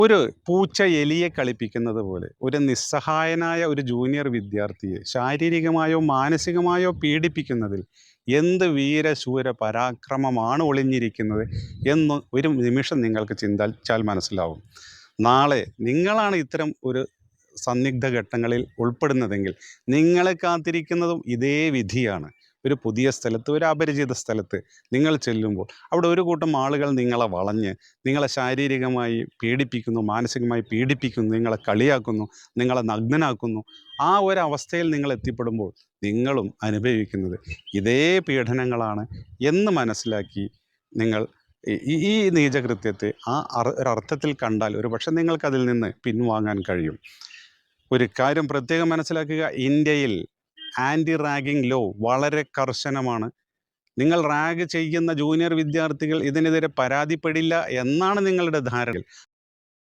ഒരു പൂച്ച എലിയെ കളിപ്പിക്കുന്നത് പോലെ ഒരു നിസ്സഹായനായ ഒരു ജൂനിയർ വിദ്യാർത്ഥിയെ ശാരീരികമായോ മാനസികമായോ പീഡിപ്പിക്കുന്നതിൽ എന്ത് വീരശൂര പരാക്രമമാണ് ഒളിഞ്ഞിരിക്കുന്നത് എന്ന് ഒരു നിമിഷം നിങ്ങൾക്ക് ചിന്തിച്ചാൽ മനസ്സിലാവും. നാളെ നിങ്ങളാണ് ഇത്തരം ഒരു സന്നിഗ്ധ ഘട്ടങ്ങളിൽ ഉൾപ്പെടുന്നതെങ്കിൽ നിങ്ങളെ കാത്തിരിക്കുന്നതും ഇതേ വിധിയാണ്. ഒരു പുതിയ സ്ഥലത്ത്, ഒരു അപരിചിത സ്ഥലത്ത് നിങ്ങൾ ചെല്ലുമ്പോൾ അവിടെ ഒരു കൂട്ടം ആളുകൾ നിങ്ങളെ വളഞ്ഞ് നിങ്ങളെ ശാരീരികമായി പീഡിപ്പിക്കുന്നു, മാനസികമായി പീഡിപ്പിക്കുന്നു, നിങ്ങളെ കളിയാക്കുന്നു, നിങ്ങളെ നഗ്നനാക്കുന്നു. ആ ഒരവസ്ഥയിൽ നിങ്ങൾ എത്തിപ്പെടുമ്പോൾ നിങ്ങളും അനുഭവിക്കുന്നത് ഇതേ പീഡനങ്ങളാണ് എന്ന് മനസ്സിലാക്കി നിങ്ങൾ ഈ നീചകൃത്യത്തെ ഒരർത്ഥത്തിൽ കണ്ടാൽ ഒരു പക്ഷെ നിങ്ങൾക്കതിൽ നിന്ന് പിൻവാങ്ങാൻ കഴിയും. ഒരു കാര്യം പ്രത്യേകം മനസ്സിലാക്കുക, ഇന്ത്യയിൽ ആൻറ്റി റാഗിംഗ് ലോ വളരെ കർശനമാണ്. നിങ്ങൾ റാഗ് ചെയ്യുന്ന ജൂനിയർ വിദ്യാർത്ഥികൾ ഇതിനെതിരെ പരാതിപ്പെടില്ല എന്നാണ് നിങ്ങളുടെ ധാരണ.